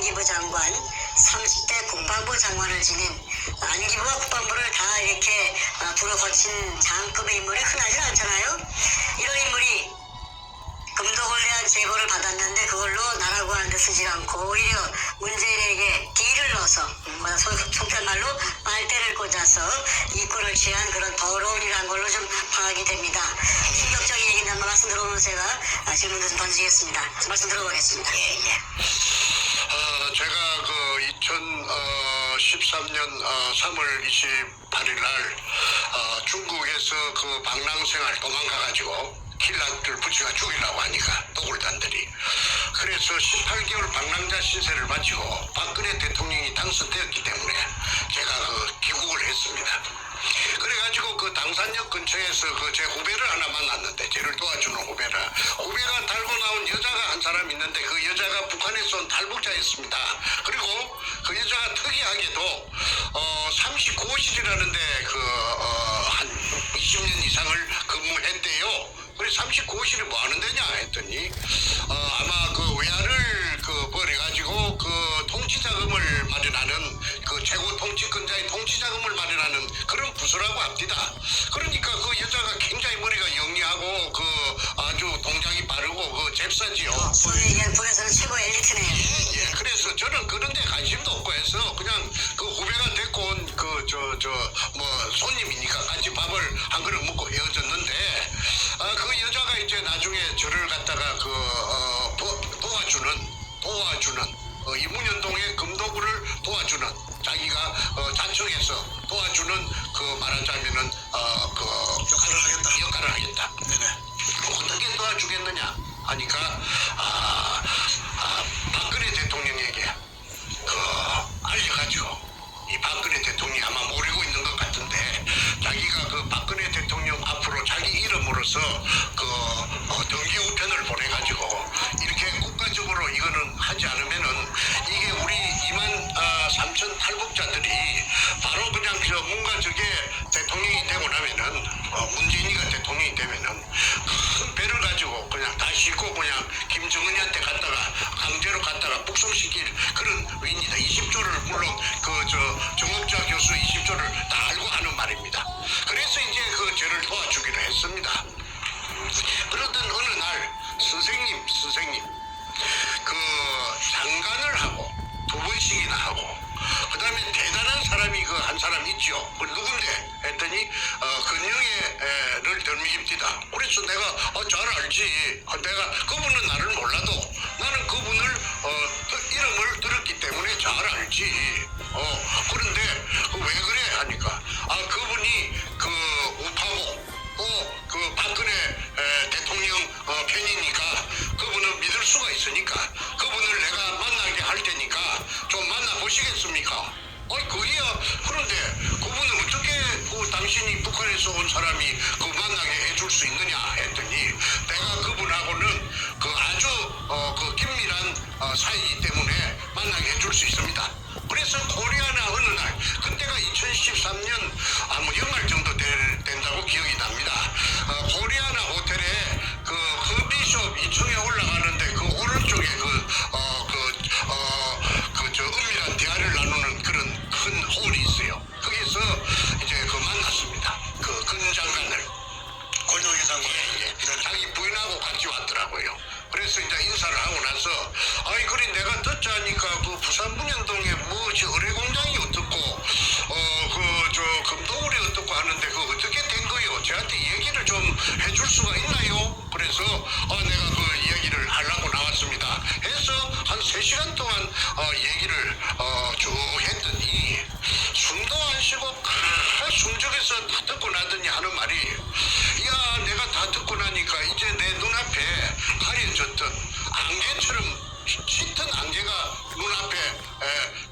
안기부 장관, 30대 국방부 장관을 지닌 안기부와 국방부를 다 이렇게 불을 거친 장급의 인물이 흔하지 않잖아요. 이런 인물이 금도걸레한 제보를 받았는데 그걸로 나라고 하는 데 쓰지 않고 오히려 문재인에게 딜을 넣어서 속된 말로 빨대를 꽂아서 이권을 취한 그런 더러운 일한 걸로 좀 파악이 됩니다. 충격적인 얘기인데 한번 말씀 들어보면 제가 질문을 좀 던지겠습니다. 말씀 들어보겠습니다. 제가 그 2013년 3월 28일 날 중국에서 그 방랑생활 도망가가지고 킬라들 부치가 죽이려고 하니까 도굴단들이 그래서 18개월 방랑자 신세를 마치고 박근혜 대통령이 당선되었기 때문에 제가 그 귀국을 했습니다. 그래가지고 그 당산역 근처에서 그 제 후배를 하나 만났는데 저를 도와주는 후배가 달고 나온 여자가 한 사람 있는데 그 여자가 북한에서 온 탈북자였습니다. 그리고 그 여자가 특이하게도 39호실이라는데 한 20년 이상을 근무했대요. 그래 39호실이 뭐 하는 데냐 했더니 아마 그 외화를 벌여가지고 그 통치자금을 마련하는 그 최고 통치권자의 통치자금을 마련하는 그런 부서라고 합니다. 그러니까 그 여자가 굉장히 머리가 영리하고 그 아주 동작이 빠르고 그 잽싸지요. 소위 얘기하는 북에서는 최고 엘리트네요. 예, 그래서 저는 그런 데 관심도 없고 해서 그냥 그 후배가 데리고 온 손님이니까 같이 밥을 한 그릇 먹고 헤어졌는데 그 여자가 이제 나중에 저를 갖다가 도와주는 이문현동의 금도구를 도와주는 자기가 자청해서 도와주는 그 말하자면은 역할을 하겠다. 네네. 어떻게 도와주겠느냐 하니까 박근혜 대통령에게 알려가지고 이 박근혜 대통령이 아마 모르고 있는 것 같은데 자기가 그 박근혜 대통령 앞으로 자기 이름으로서 등기 우편을 보내가지고 이렇게 국가적으로 이거는 하지 않으면은 이게 우리 2만 3천 탈북자들이 바로 그냥 뭔가 저게 대통령이 되고 나면은 문재인이가 대통령이 되면은 큰 배를 가지고 그냥 다 싣고 그냥 김정은이한테 강제로 갖다가 북송시킬 그런 의미다. 20조를 물론 정옥자 교수 20조를 다 알고 하는 말입니다. 그래서 이제 저를 도와주기로 했습니다. 그러던 어느 날 선생님 장관을 하고 2번씩이나 하고 그 다음에 대단한 사람이 한 사람 있죠. 누군데? 했더니 근영애를 덜미깁니다. 그래서 내가 잘 알지. 내가 그분은 나를 몰라도 나는 그분을 이름을 들었기 때문에 잘 알지. 그런데 왜 그래? 하니까 그분이 우파고 또 박근혜 대통령 편이니까 그분은 믿을 수가 있으니까 그분을 내가 만나게 할 테니까 좀 만나보시겠습니까? 그이야. 그런데 그분은 어떻게 당신이 북한에서 온 사람이 만나게 해줄 수 있느냐 했더니 내가 그분하고는 아주 긴밀한 사이이기 때문에 만나게 해줄 수 있습니다. 그래서 코리아나 어느 날 그때가 2013년 연말 정도 된다고 기억이 납니다. 코리아나 호텔에 커피숍 2층에 올라가는데 그 오른쪽에 은밀한 대화를 나누는 그런 큰 홀이 있어요. 거기서 이제 만났습니다. 근 장관을. 골동희 장관. 예. 자기 부인하고 같이 왔더라고요. 그래서 이제 인사를 하고 나서 그래 내가 듣자니까 부산 문현동에 어뢰 공장이 어떻고 금도굴이 어떻고 하는데 어떻게 된 거요? 저한테 얘기를 좀 해줄 수가 있나요? 그래서 내가 이야기를 하려고 나왔습니다. 해서 한 3시간 동안 얘기를 쭉 했더니 숨도 안 쉬고 숨죽여서 다 듣고 나더니 하는 말이 야 내가 다 듣고 나니까 이제 내 눈앞에 가려졌던 안개처럼 짙은 안개가 눈앞에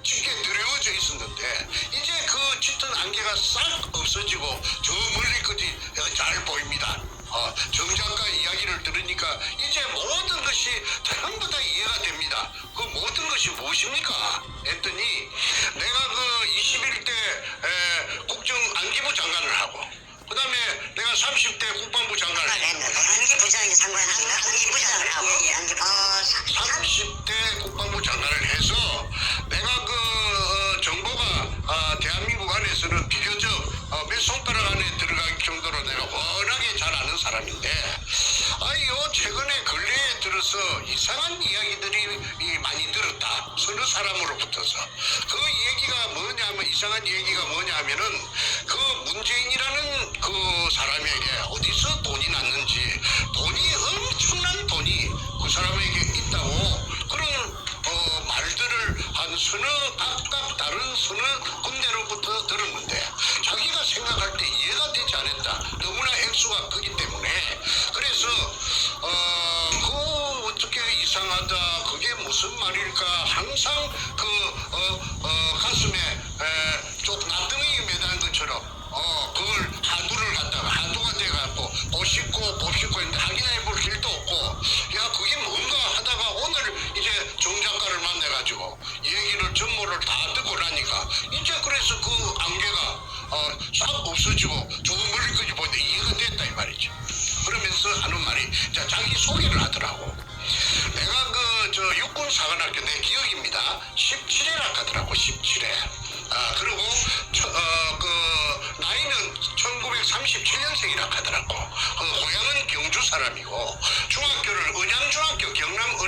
짙게 드리워져 있었는데 이제 그 짙은 안개가 싹 없어지고 저 멀리까지 잘 보입니다. 정 작가 이야기를 들으니까 이제 모든 것이 전부 다 이해가 됩니다. 그 모든 것이 무엇입니까? 했더니 내가 21대 국정 안기부 장관을 하고 그 다음에 내가 30대 국방부 장관을 안기부장이 장관 아닌가? 안기부장을 하고. 예, 안기부. 30대 국방부 장관을 해서 들어서 이상한 이야기들이 많이 들었다. 서너 사람으로부터서. 그 얘기가 뭐냐면, 이상한 얘기가 뭐냐면은 그 문재인이라는 그 사람에게 어디서 돈이 났는지, 돈이 엄청난 돈이 그 사람에게 있다고 그런 말들을 한 각각 다른 서너 군데로부터 들었는데 자기가 생각할 때 이해가 되지 않았다. 너무나 액수가 크기 때문에. 그래서 그 어떻게 이상하다, 그게 무슨 말일까, 항상 가슴에 좀 나등이 매단 것처럼 그걸 하두가 돼갖고 곱씹고 했는데 확인해 볼 길도 없고, 야 그게 뭔가 하다가 오늘 이제 정 작가를 만나가지고 얘기를 전모를 다 듣고 나니까 이제 그래서 그 안개가 싹 없어지고 저 멀리까지 보는데 이해가 됐다 이 말이죠. 그러면서 하는 말이, 자, 자기 소개를 하더라고. 내가 저 육군사관학교, 내 기억입니다. 17회라 하더라고. 17회. 그리고 나이는 1937년생이라 하더라고. 고향은 경주 사람이고 중학교를 은양중학교, 경남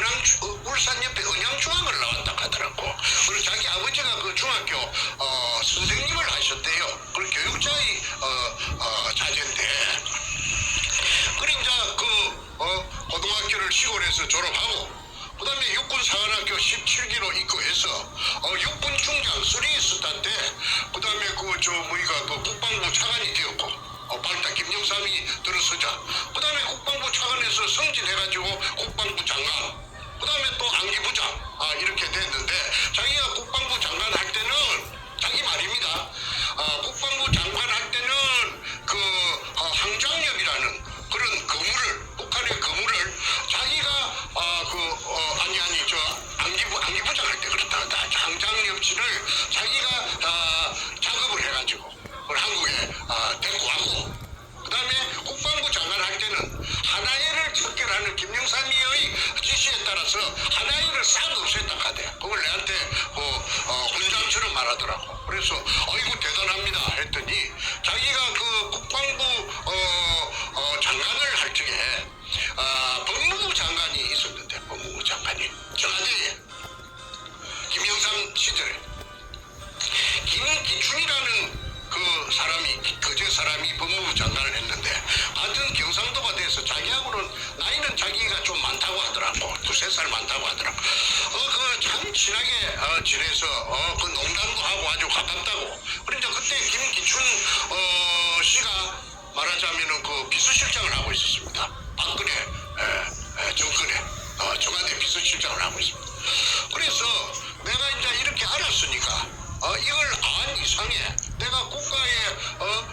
울산 옆에 은양중학을 나왔다 하더라고. 그리고 자기 아버지가 그 중학교 선생님을 하셨대요. 그 교육자의 자제인데, 그래 이제 고등학교를 시골에서 졸업하고 그 다음에 육군사관학교 17기로 입고해서 육군 중장 3스타 때 그 다음에 국방부 차관이 되었고 발타 김영삼이 들어서자 그 다음에 국방부 차관에서 승진해가지고 국방부 장관, 그 다음에 또 안기부장 이렇게 됐는데, 자기가 국방부 장관 할 때는 자기 말입니다. 국방부 장관 할 때는 항장엽이라는 그런 북한의 거물을 자기가 안기부장 할 때 그렇다. 항장엽치를 자기가 작업을 해가지고 그걸 한국에 데리고 왔고, 그 다음에 국방부 장관 할 때는 하나회를 척결하는 김영삼이의 지시에 따라서 하나회를 싹 없앴다 하대. 그걸 내한테 훈장처럼 말하더라고. 그래서 어이구 대단합니다 했더니, 자기가 그 국방부 장관을 할 적에 법무부 장관이 있었는데, 법무부 장관이 청와대에 김영삼 시절에 김기춘이라는 거제 사람이 법무부 장관을 했는데, 같은 경상도가 돼서 자기하고는 나이는 자기가 좀 많다고 하더라고. 2-3살 많다고 하더라고. 참 친하게 지내서 그 농담도 하고 아주 가깝다고. 그런데 그때 김기춘 씨가 말하자면은 그 비서실장을 하고 있었습니다. 박근혜 정권에 청와대 비서실장을 하고 있습니다. 그래서 내가 이제 이렇게 알았으니까 이걸 안 이상해. 내가 국가에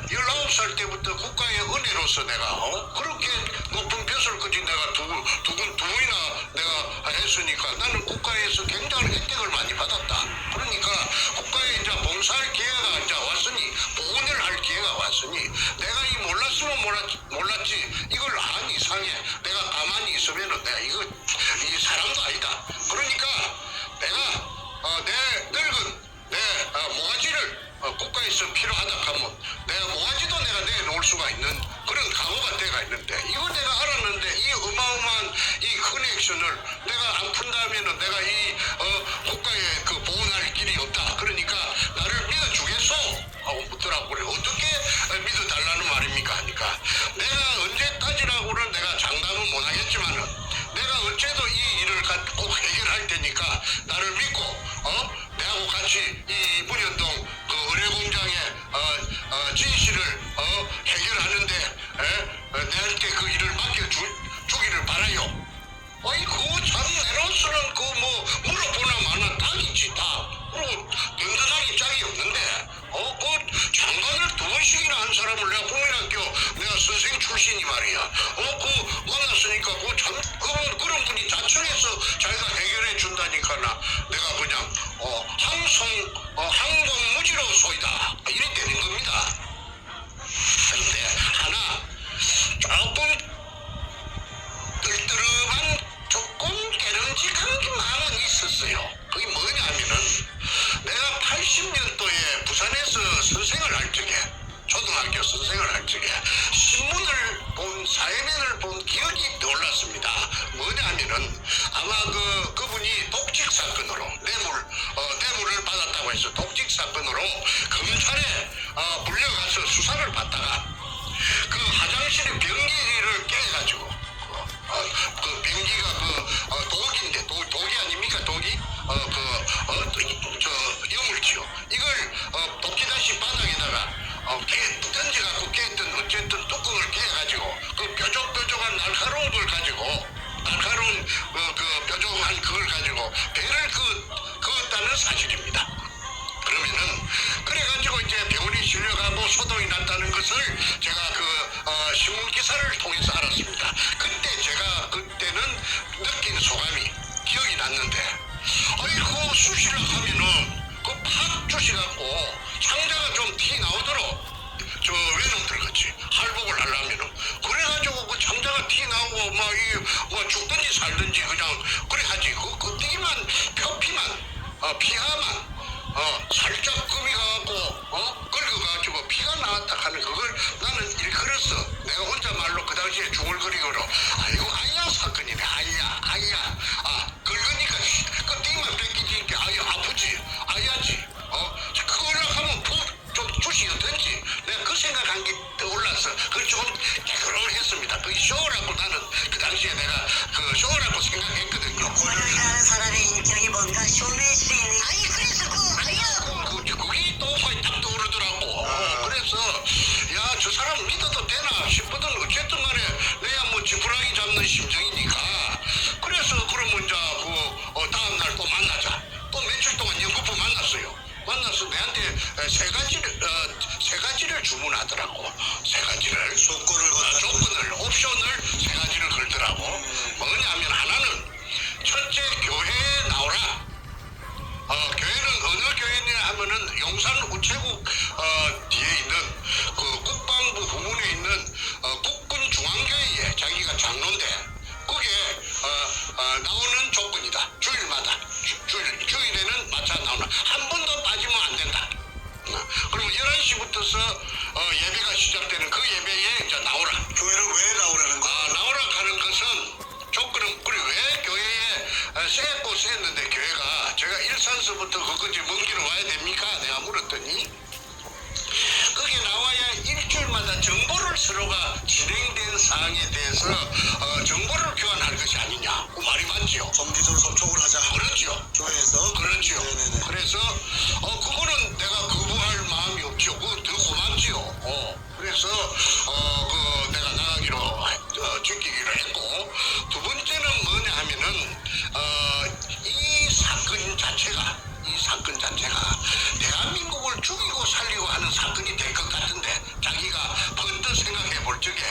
19살 때부터 국가의 은혜로서 내가 그렇게 높은 벼슬 까지 내가 두 번이나 내가 했으니까 나는 국가에서 굉장한 혜택을 많이 받았다. 그러니까 국가에 이제 봉사할 기회가 이제 왔으니, 보훈을 할 기회가 왔으니, 내가 이 몰랐으면 몰랐지 이걸 안 이상해. 내가 가만히 있으면은 내가 이 사람도 아니다. 그러니까 내가 내 늙은 내 모가지를 국가에서 필요하다 하면 내가 모가지도 내가 내놓을 수가 있는 그런 각오가 돼가 있는데, 이거 내가 알았는데 이 어마어마한 이 커넥션을 내가 안 푼다면은 내가 이 국가에 보훈할 길이 없다. 그러니까 나를 믿어주겠소 하고 묻더라고. 그래, 어떻게 믿어달라는 말입니까 하니까, 내가 언제까지라고는 내가 장담은 못하겠지만은 내가 어째도 이 일을 꼭 해결할 테니까 나를 믿고 내하고 같이 이 문현동 의뢰공장의 진실을 해결하는데 내한테 그 일을 맡겨주기를 바라요. 그거 참 내로서는 물어보나 마나 딱이지 다. 그리고 든든하게 짝이 없는데 그 장관을 2번씩이나 한 사람을 내가 국민학교 내가 선생 출신이 말이야. 만났으니까 그런 분이 자청해서 자기가 해결해 준다니까 내가 그냥 항상 던져갖고 깼든 어쨌든 뚜껑을 깨가지고 그 뾰족뾰족한 날카로운 걸 가지고 날카로운 그 뾰족한 그걸 가지고 배를 그었다는 사실입니다. 그러면은 그래가지고 이제 병원에 실려가고 소동이 났다는 것을 제가 신문 기사를 통해서 알았습니다. 그때 제가 그때는 느낀 소감이 기억이 났는데, 아이고 수시를 하면은 팍 주시갖고 창자가 좀 티 나오도록 저 외놈들 같이 할복을 하려면은 그래가지고 그 창자가 티 나오고 뭐 죽든지 살든지 그냥 그래 하지. 그 뛰기만 피하만 살짝 금이 가갖고 긁어가지고 피가 나왔다 하는 그걸 나는 일컬었어. 내가 혼자 말로 그 당시에 중얼거리고로 아이고 아야 사건이네. 아야 긁으니까 그 뛰기만 뺏기지 아야 아프지 아야지. 그걸로 하면 좀 주시었든지 내가 그 생각한 게 떠올랐어. 그걸 좀 개그를 했습니다. 그 쇼라고 나는 그 당시에 내가 그 쇼라고 생각했거든요. 오늘이라는 사람의 인격이 뭔가 쇼맨십이 있는. 아니 그래서 그게 또 거의 딱 떠오르더라고. 그래서 야 저 사람 믿어도 되나 싶거든. 어쨌든 간에 내가 뭐 지푸라기 잡는 심정이니까. 그래서 그러면 이제 다음날 또 만나자. 또 며칠 동안 연구부 만났어요. 만나서 내한테 세 가지를 주문하더라고. 세 가지를 조건을 옵션을 세 가지를 걸더라고. 뭐냐면 하나는 첫째 교회에 나오라. 교회는 어느 교회냐 하면은 용산 우체국 뒤에 있는 그 국방부 후문에 있는 국군 중앙교회에 자기가 장로인데 그게 나오는 조건이다. 주일마다 주일에는 마차 나오나 한 번도 빠지면 안 된다. 그러면 11시부터서 예배가 시작되는 그 예배에 이제 나오라. 교회를 왜 나오라는 거야? 나오라 하는 것은 조건은 그래 왜 교회에 쎄고 쎄는데 교회가 제가 일산서부터 그거지 먼 길을 와야 됩니까? 내가 물었더니 거기 나와야 일주일마다 정보를 서로가 진행된 사항에 대해서 정보를 교환할 것이 아니냐. 그 말이 맞지요. 정기적으로 접촉을 하자. 그렇죠. 교회에서. 그렇죠. 네네네. 그래서 그거는 내가 거부할 마음이 없죠. 그거 더 고맙지요. 그래서 내가 나가기로 지키기로 했고 두 번째는 뭐냐 하면은 이 사건 자체가 대한민국을 죽이고 살리고 하는 사건이 될 것 같은데 자기가 번뜩 생각해 볼 적에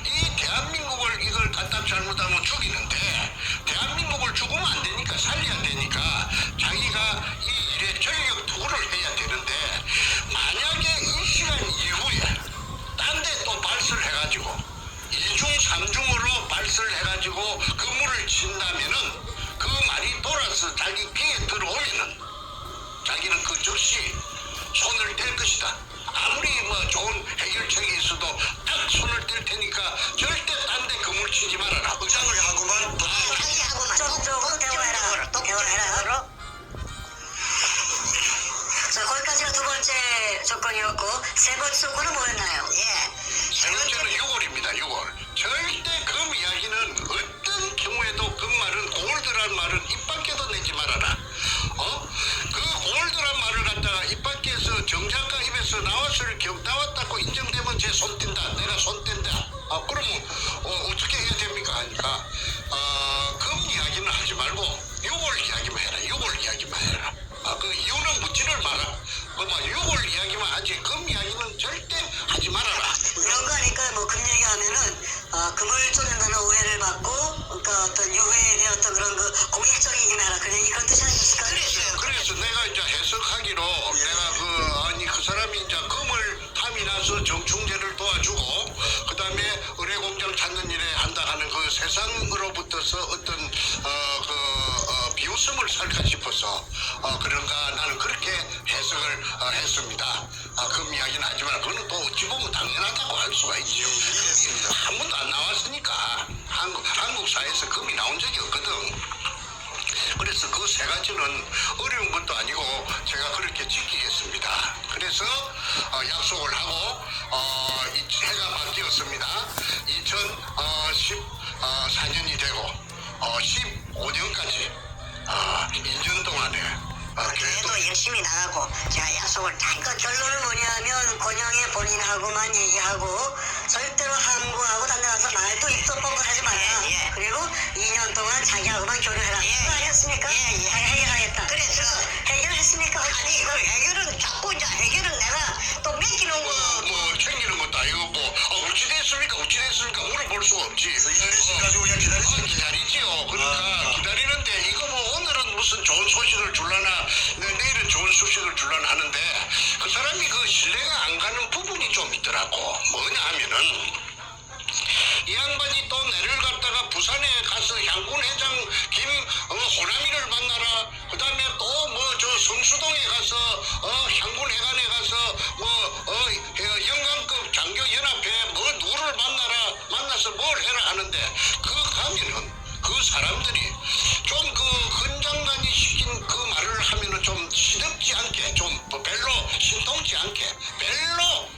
이 대한민국을 이걸 갖다 잘못하면 죽이는데 대한민국을 죽으면 안 되니까 살려야 되니까 자기가 이 일에 전력 투구를 해야 되는데 만약에 이 시간 이후에 딴 데 또 발설을 해가지고 2중 3중으로 발설을 해가지고 근무를 친다면은 그 말이 돌아서 자기 귀에 들어오면은 자기는 그 즉시 손을 뗄 것이다. 아무리 뭐 좋은 해결책이 있어도 딱 손을 뗄 테니까 절대 딴 데 그물 치지 말아라. 의장을 하고만 쪽으로 대화해라. 자, 거기까지가 두 번째 조건이었고 세 번째 조건은 뭐였나요? 세 번째는 6월입니다. 6월. 절대 금 이야기는 어떤 경우에도 그 말은 골드란 말은 입 밖에도 내지 말아라. 그 골드란 말을 갖다가 입 밖에서 정작가 입에서 나왔다고 인정되면 제 손 뗀다. 내가 손 뗀다. 그러면 어떻게 해야 됩니까? 하니까 금 이야기는 하지 말고 6월 이야기만 해라. 6월 이야기만 해라. 그 이유는 묻지를 마라. 6월 이야기만 하지 금 이야기는 절대 하지 말아라. 이런 거 하니까 뭐 금 얘기하면은 금을 쫓는다는 오해를 받고 그러니까 어떤 유해에 대한 어떤 그런 그 공익적인 힘이라 그런 이런 뜻이 아니었을까? 그래서 내가 이제 해석하기로 내가 그 사람이 이제 금을 탐이 나서 정충제를 도와주고 그다음에 의뢰공장 찾는 일에 한다 하는 그 세상으로부터서 어떤 비웃음을 살까 싶어서 그런가 나는 그렇게 해석을 했습니다. 금 이야기는 하지만 그거는 또 어찌 보면 당연하다고 할 수가 있죠. 이해했습니다. 한 번도 안 나왔으니까 한국 사회에서 금이 나온 적이 없거든. 그래서 그 세 가지는 어려운 것도 아니고 제가 그렇게 지키겠습니다. 그래서 약속을 하고 해가 바뀌었습니다. 2014년이 되고 15년까지 2년 동안에 그래도 열심히 나가 하고 제가 약속을 다. 그러니까 결론은 뭐냐면 권영의 본인하고만 얘기하고 절대로 함구하고 딴 데 가서 말도 입도 뻥긋하지 마라. 그리고 2년 동안 자기하고만 교류해라. 그거 아니었습니까? 해결하겠다. 그래서 해결했습니까? 아니 이걸 해결은 자꾸 이제 해결은 내가 또 맡기는 거. 뭐 챙기는 것도 아니고 어찌 됐습니까 물어볼 수가 없지. 인내심 가지고 그냥 기다리지. 기다리지요. 그러니까 기다리는데 이거 뭐 오늘은 무슨 좋은 소식을 줄라나 내일은 좋은 소식을 줄라나 하는데 그 사람이 그 신뢰가 안 가는 부분이 좀 있더라고. 뭐냐 하면은 이 양반이 또 내를 갖다가 부산에 가서 향군 회장 호남이를 만나라. 그 다음에 또 뭐 저 성수동에 가서 향군 회관에 가서 영광급 장교 연합회 뭐 누구를 만나서 뭘 해라 하는데 그거 가면은 그 사람들이 좀 그 헌장관이 시킨 그 말을 하면은 좀 시덥지 않게 좀 별로 신통치 않게 별로.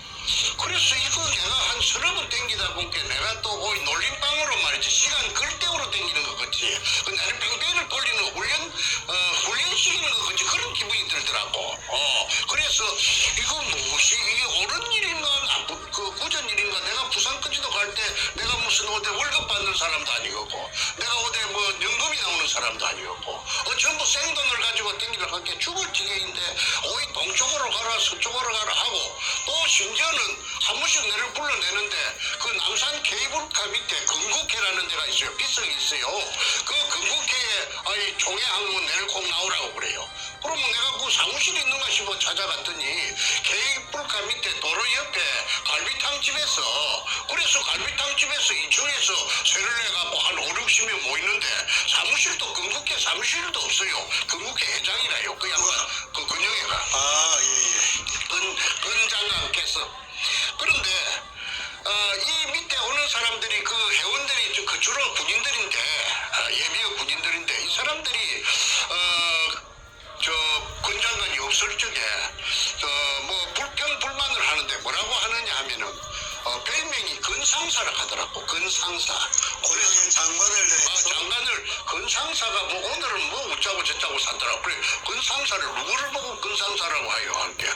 그래서 이거 내가 한 서너 번 땡기다 보니까 내가 또 거의 놀림방으로 말이지 시간 끌대으로 땡기는 것 같지. 그 나를 뺑뺑이를 돌리는 훈련시키는 것 같지. 그런 기분이 들더라고. 그래서 이거 무엇이 이게 옳은 일인가 그 꾸전 일인가. 내가 부산까지도 갈 때 내가 무슨 어디 월급 받는 사람도 아니고 내가 어디 뭐 연금이 나오는 사람도 아니고 전부 생돈을 가지고 땡기면 함께 죽을 지경인데 어이 동쪽으로 가라 서쪽으로 가라 하고 또 심지어는 한 번씩 내를 불러내는데 그 남산 케이블카 밑에 건국회라는 데가 있어요. 빗성이 있어요. 그 건국회에 총회 항문 내를 꼭 나오라고 그래요. 그러면 내가 그 사무실이 있는가 싶어 찾아갔더니 케이블카 밑에 도로 옆에 갈비탕 집에서 그래서 갈비탕 집에서 2층에서 세를 내갖고 한 5, 60명 모이는데 사무실도 건국회 사무실도 없어요. 건국회 회장이라요. 그 양반 그 근영애가 근 장관께서. 그런데 이 밑에 오는 사람들이 그 회원들이 그 주로 군인들인데 예비역 군인들인데 이 사람들이 저 군장관이 없을 적에 뭐 불평불만을 하는데 뭐라고 하느냐 하면은 별명이 근상사라 하더라고. 근상사. 고령의 장관을 내서 장관을 근상사가 뭐 오늘은 뭐 어쩌고 저쩌고 산다라고. 그래 근상사를 누구를 보고 근상사라고 하요 함께.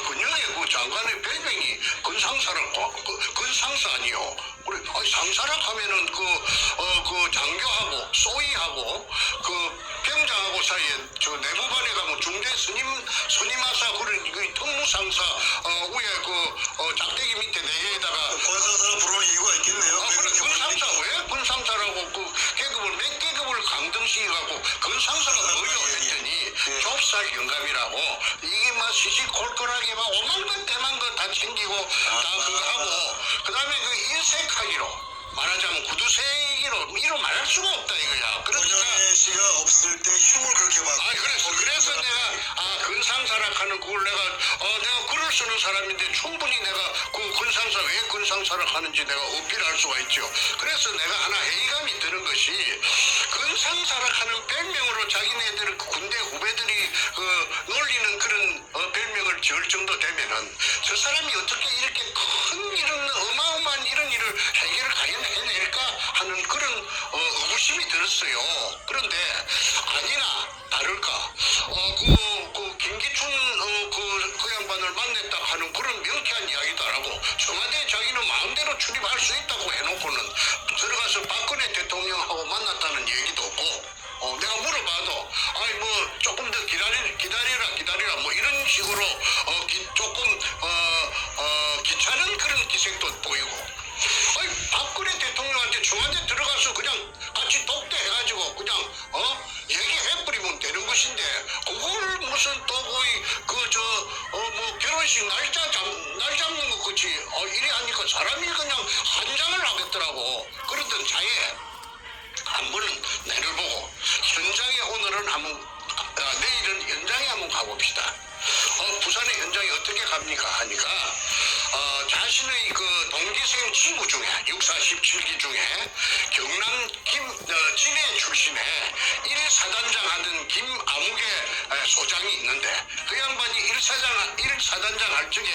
그녀의 그 장관의 별명이 근상사라고. 근상사 아니요. 그래 상사라 하면은 그 장교하고 소위하고 그 병장하고 사이에 저 내부반에 가면 중대 스님하사 그런 그 특무상사 위에 그 작대기 밑에 네 개에다가 권상사를 부르는 이유가 있겠네요. 그래 근상사 왜 근상사라고 그 계급을 몇 계급을 강등시켜갖고 근상사가 뭐요 했더니 좁쌀 영감이라고 이게 막 시시콜콜하게 막 오만 것 대만 것 다 챙기고 다 그거 하고 그 다음에 그 인색하기로 말하자면 구두쇠기로 이로 말할 수가 없다 이거야. 그러니까 권영애 씨가 없을 때 흉을 그렇게 막. 그래서 내가 근상사라 하는 그걸 내가 글을 쓰는 사람인데 충분히 내가 그 근상사 왜 근상사라 하는지 내가 어필할 수가 있죠. 그래서 내가 하나 회의감이 드는 것이 근상사라 하는 별명으로 자기네들 군대 후배들이 놀리는 그런 별명을 지을 정도 되면은 저 사람이 어떻게 이렇게 큰 이런 어마어마한 이런 일을 해결을 과연 해낼까 하는 그런 의구심이 들었어요. 그런데 아니나 다를까 그 김기춘 그 양반을 만났다 하는 그런 명쾌한 이야기도 안 하고 청와대 자기는 마음대로 출입할 수 있다고 해놓고는 들어가서 박근혜 대통령하고 만났다는 얘기도 없고 내가 물어봐도 아니 뭐 조금 더 기다리라 뭐 이런 식으로 조금 귀찮은 그런 기색도 보이고 아니 박근혜 대통령한테 청와대 들어가서 그냥 같이 독대해가지고 그냥 얘기해버리면 되는 것인데 그걸 무슨 또 거의 뭐 결혼식 날 잡는 것 같이 이래 하니까 사람이 그냥 한장을 하겠더라고. 그러던 차에 한 번은 내를 보고 현장에 오늘은 내일은 현장에 한번 가봅시다. 부산의 현장에 어떻게 갑니까 하니까 자신의 그 동기생 친구 중에 6417기 중에 경남 진해 출신의 1사단장 하던 김아무개 소장이 있는데 그 양반이 1사단장 할 적에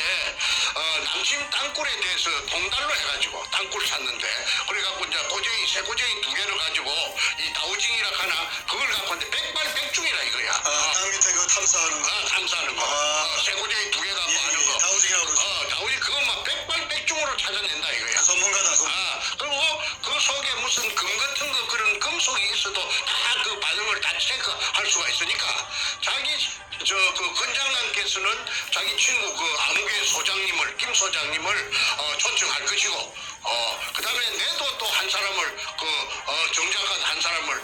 남심 땅굴에 대해서 동달로 해가지고 땅굴 샀는데 그래갖고 이제 새 고쟁이 2개를 가지고 이 다우징이라 하나 그걸 갖고 있는데 백발백중이라 이거야. 땅 밑에 그 탐사하는 거. 탐사하는 거. 아. 쇠고쟁이 2개 갖고 하는 거. 다우징이라고 그러죠. 다우징 그거 막 백발백중으로 찾아낸다 이거야. 전문가다. 그리고 그 속에 무슨 금 같은 거 그런 금속이 있어도 다 그 반응을 다 체크할 수가 있으니까 자기 그 건장관께서는 자기 친구 그 암흑의 소장님을 김 소장님을 초청할 것이고 그다음에 내도 또 한 사람을 정작한 한 사람을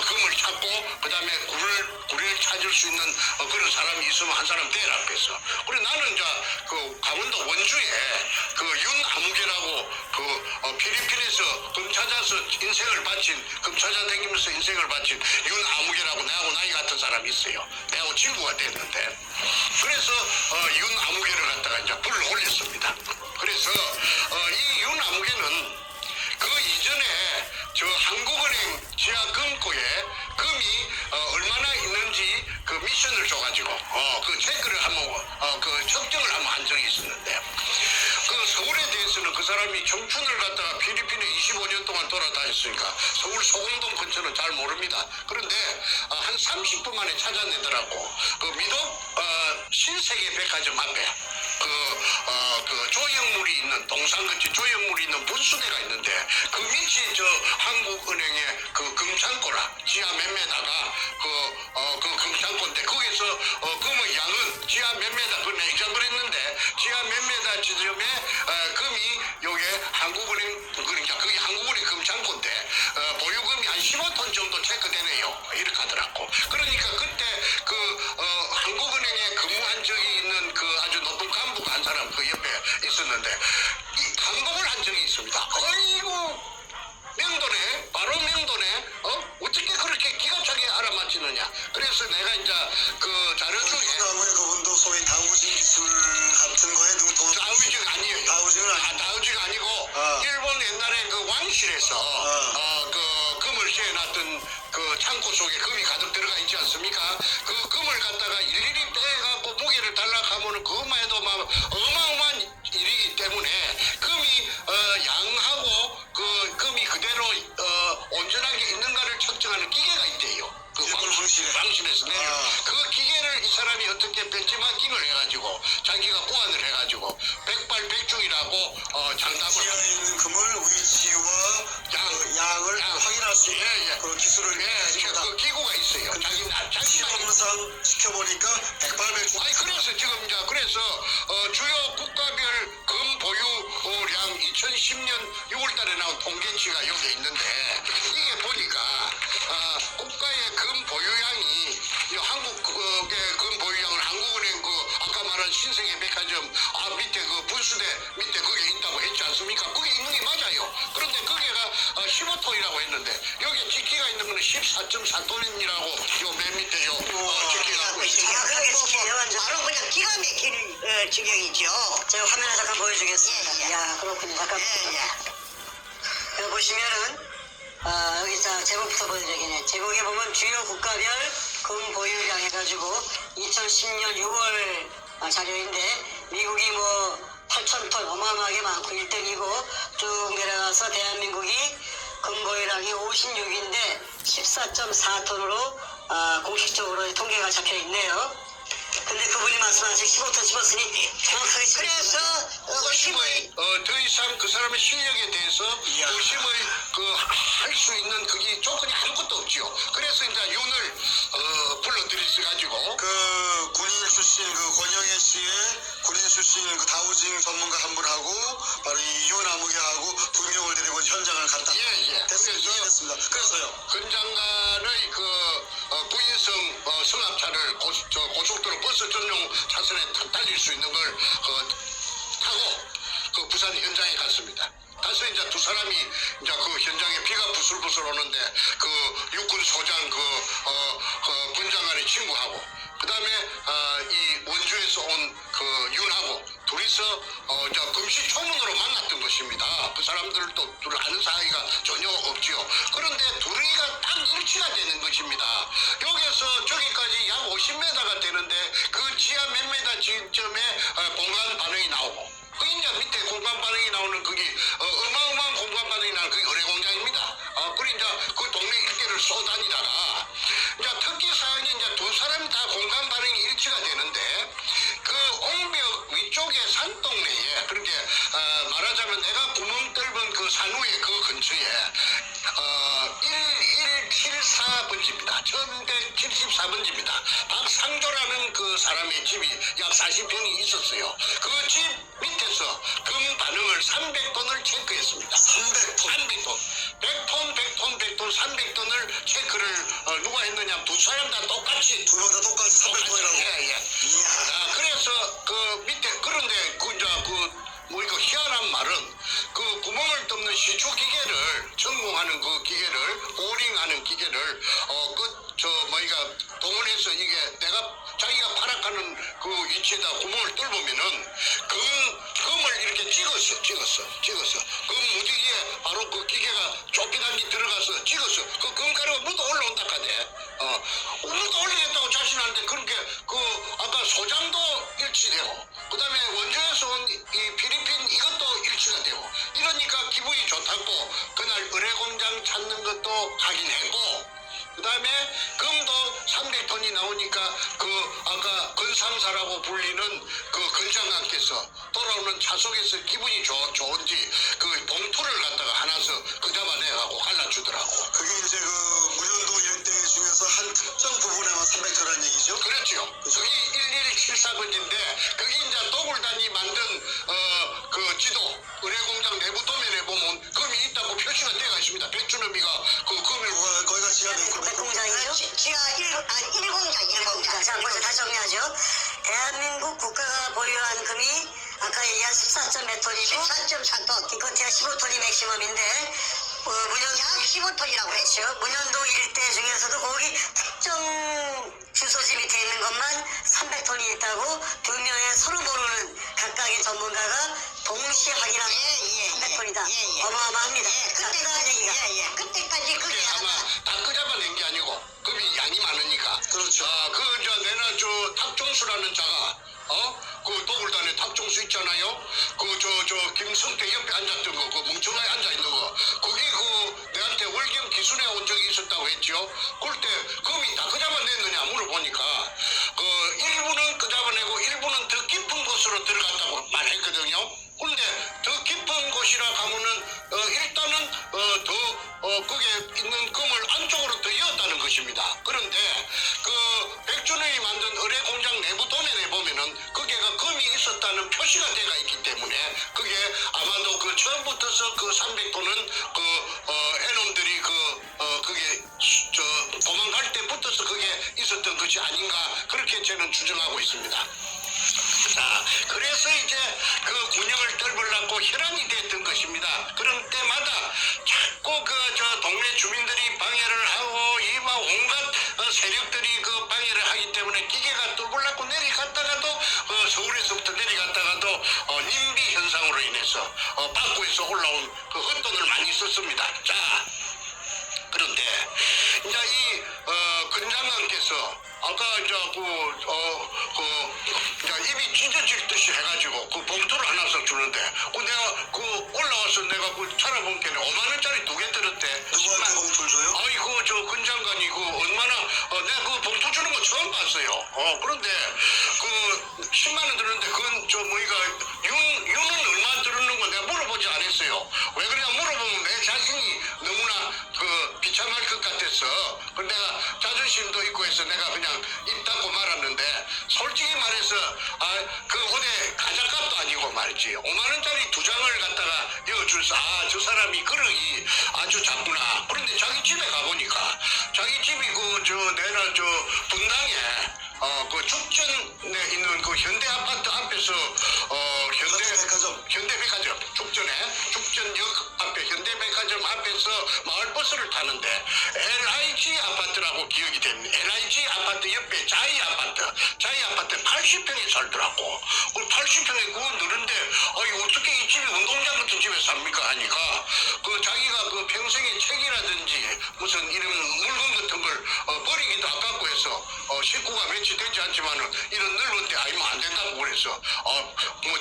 금을 찾고 그다음에 굴을 찾을 수 있는 그런 사람이 있으면 한 사람 대라 앞에서. 그리고 나는 이제 그 강원도 원주에 그 윤아무개라고 필리핀에서 금 찾아서 인생을 바친 금 찾아다니면서 인생을 바친 윤아무개라고 나하고 나이 같은 사람이 있어요. 내하고 친구가 됐는데 그래서 윤아무개를 갖다가 이제 불러 올렸습니다. 그래서 이 윤아무개는 그 이전에 저 한국은행 지하 금고에 금이 얼마나 있는지 그 미션을 줘가지고 그 체크를 한번 그 측정을 한번 한 적이 있었는데 그 서울에 대해서는 그 사람이 청춘을 갖다가 필리핀에 25년 동안 돌아다녔으니까 서울 소공동 근처는 잘 모릅니다. 그런데 한 30분 만에 찾아내더라고. 그 미덕 신세계 백화점 앞에 그 조형물이 있는 동산근처 조형물이 있는 분수대가 있는데 그 밑이 저 한국은행의 그 금창고라 지하 몇 메다가 그 금창고인데 거기서 금의 양은 지하 몇 메다 그 냉장고를 했는데 지하 몇 메다 지점에 금이 요게 한국은행 그러니까 그게 한국은행 금창고인데 보유금이 한 15톤 정도 체크되네요. 이렇게 하더라고. 그러니까 그때 한국은행에 근무한 적이 있는 그 아주 높은 간부가 한 사람 그 옆에 있었는데 이 항복을 한 적이 있습니다. 어이구 명도네 바로 명도네 어떻게 그렇게 기가 차게 알아맞히느냐. 그래서 내가 이제 그 자료 중에 나무의 그분도 소위 다우징 기술 같은 거에 능통한. 다우징 아니에요. 다우징은 아니고. 다우징 아니고 일본 옛날에 그 왕실에서 그 금을 쇠해놨던 그 창고 속에 금이 가득 들어가 있지 않습니까? 그 금을 갖다가 일일이 떼갖고 무게를 달락하면은 그것만 해도 막 어마어마한 일이기 때문에 금이 양하고 그 금이 그대로 온전하게 있는가를 측정하는 기계가 있대요. 그 왕실에서 내려. 그 기계를 이 사람이 어떻게 벤치마킹을 해가지고 자기가 보완을 해가지고 백발백중이라고 장담을. 지하에 있는 금을 위치와 양을 확인할 수 있는 그런 기술을 가지고 그 기구가 있어요. 자기 검상 시켜보니까 백발백중. 아니 그래서 지금 이제 주요 국가별 금 보유량 2010년 6월달에 나온 통계치가 여기 있는데 이게 보니까 국가의 금 보유량이 한국의 금 보유량을 한국은행 아까 말한 신세계 백화점 밑에 그 분수대 밑에 그게 있다고 했지 않습니까? 그게 있는 게 맞아요. 그런데 그게가 15톤이라고 했는데 여기 찍기가 있는 거는 14.4톤이라고 요 맨 밑에 찍기가 있어요. 정확하게 지키네요, 완전. 바로 그냥 기가 막히는 지경이죠. 제가 화면에 잠깐 보여주겠습니다. 야, 그렇군요. 잠깐. 여기 보시면은, 여기 제목부터 보여드리겠네. 제목에 보면 주요 국가별 금 보유량 해가지고 2010년 6월 자료인데, 미국이 8,000톤 어마어마하게 많고 1등이고, 쭉 내려가서 대한민국이 금 보유량이 56인데 14.4톤으로 공식적으로 통계가 잡혀 있네요. 근데 그분이 말씀하신 15톤 집었으니 정확하게 그래서 의심의 더 이상 그 사람의 실력에 대해서 의심을 할 수 있는 그게 조건이 아무것도 없지요. 그래서 이제 윤을 불러들이셔 가지고 그 군인 출신 그 권영애 씨의 군인 출신 그 다우징 전문가 한 분하고 바로 이 윤아무개하고 두 명을 데리고 현장을 갔다. 됐습니다. 그래서요. 권 장관의 부인성 승합차를 고속도로 버스 전용 차선에 달릴 수 있는 걸 타고 그 부산 현장에 갔습니다. 가서 이제 두 사람이 이제 그 현장에 비가 부슬부슬 오는데 그 육군 소장 권 장관의 친구하고 그다음에 이 원주에서 온 그 윤하고 둘이서 이제 금시초문으로 만났던 것입니다. 그 사람들도 둘 아는 사이가 전혀 없지요. 그런데 둘이가 딱 일치가 되는 것입니다. 여기서 저기까지 약 50m가 되는데 그 지하 몇 메다 지점에 공간 반응이 나오고 그 이제 밑에 공간 반응이 나오는 그게 어마어마한 공간 반응이 나는 그게 의뢰 공장입니다. 그리고 이제 그 동네 일대를 쏘다니다가 이제 특기 사항이 이제 두 사람이 다 말하자면 내가 구멍 뚫은 그 산후의 그 근처에 1174번지입니다. 1174번지입니다. 박상조라는 그 사람의 집이 약 40평이 있었어요. 그 집 밑에서 금 반응을 300톤을 체크했습니다. 300톤. 100톤, 300톤을 체크를 누가 했느냐? 두 사람 다 똑같이. 두 명 다 똑같이 300톤이라고. 예. 그래서 그 밑에 그런데 이거 희한한 말은 그 구멍을 뚫는 시추 기계를 전공하는 그 기계를 보링하는 기계를 동원해서 이게 자기가 파악하는 그 위치에다 구멍을 뚫으면은 금을 이렇게 찍었어. 그 무지개에 바로 그 기계가 좁기단지 들어가서 찍었어. 그 금가루가 묻어 올라온다 카대. 묻어 올리겠다고 자신하는데 그렇게 아까 소장도 일치되고 그다음에 원주에서 온 이 필리핀 이것도 일치가 되고 이러니까 기분이 좋다고 그날 의뢰공장 찾는 것도 확인했고 그다음에 금도 300톤이 나오니까 아까 건상사라고 불리는 그 건장관께서 돌아오는 차속에서 기분이 좋은지 그 봉투를 갖다가 하나서 그 잡아내가고 갈라주더라고. 그게 이제 그 문현동 일대 중에서 한 특정 부분에만 300톤이라는 얘기죠? 그렇죠. 그게 1174번지인데 그게 이제 도굴단이 만든 그 지도 의뢰공장 내부 도면에 보면 금이 있다고 표시가 되어 있습니다. 백준범이가 그 금을 거기가 지하 공장이죠? 지하 1공장. 자, 먼저 다시 정리하죠. 대한민국 국가가 보유한 금이 아까 얘기한 14몇 톤이고 14.4톤. 기껏해야 15톤이 맥시멈인데 약 15톤이라고 했죠. 그렇죠. 문현동 일대 중에서도 거기 특정 주소지 밑에 있는 것만 300톤이 있다고 두 명의 서로 모르는 각각의 전문가가 동시에 확인한 300톤이다. 어마어마합니다. 자, 그다음 얘기가. 그때까지 그게 그게 아마 다 끄잡아낸 게 아니고 금이 양이 많으니까. 그렇죠. 내나 탁종수라는 자가 그 도굴단에 탁종수 있잖아요. 김성태 옆에 앉았던 거, 그 멍청하게 앉아 있는 거, 그게 내한테 월경 기순에 온 적이 있었다고 했죠. 그럴 때 금이 다 끄잡아냈느냐 물어보니까 일부는 끄잡아내고 일부는 더 깊은 곳으로 들어갔다고 말했거든요. 그런데 더 깊은 곳이라 하면은 일단은 거기에 있는 금을 안쪽으로 더 이었다는 것입니다. 그런데 백준영이 만든 의뢰공장 내부 도면에 보면은 거기가 금이 있었다는 표시가 되어 있기 때문에 그게 아마도 처음부터서 300톤은 애놈들이 그게 도망갈 때부터서 그게 있었던 것이 아닌가 그렇게 저는 추정하고 있습니다. 자, 그래서 이제 그 군영을 떨벌라고 혈안이 됐던 것입니다. 그런 때마다 자꾸 동네 주민들이 방해를 하고 이막 온갖 세력들이 방해를 하기 때문에 기계가 떨벌라고 내려갔다가도 서울에서부터 내려갔다가도 님비 현상으로 인해서 밖에서 올라온 헛돈을 많이 썼습니다. 자, 그런데 이제 이 건장관께서 아까 이제 입이 찢어질 듯이 해가지고 그 봉투를 하나씩 주는데 내가 올라와서 내가 찾아본 게 5만 원짜리 2개 들었대. 누구한테 봉투를 줘요? 아이고 건장관이 얼마나 내가 그 봉투 주는 거 처음 봤어요. 그런데 10만 원 들었는데 그건 윤은 얼마 들었는 거 내가 물어보지 않았어요. 왜 그러냐 물어보면 내 자신이 너무나 비참할 것 같아서 내가 자존심도 있고 해서 내가 그냥 입 닫고 말았는데 솔직히 말해서 어디 가작값도 아니고 말이지 5만 원짜리 2장을 갖다가 여줄서 저 사람이 그러기 아주 작구나. 그런데 자기 집에 가보니까 자기 집이 내나 분당에 축전에 있는 현대 아파트 앞에서 현대백화점 축전역 앞에 현대백화점 앞에서 마을버스를 타는데 LIG 아파트라고 기억이 됩니다. LIG 아파트 옆에 자이 아파트 80평에 살더라고. 80평에 그거 늘은데 어떻게 이 집이 운동장 같은 집에 삽니까 하니까 자기가 평생에 책이라든지 무슨 이런 물건 같은 걸 버리기도 아깝고 해서 식구가 며칠 되지 않지만은 이런 넓은 데 아니면 안 된다고 그래서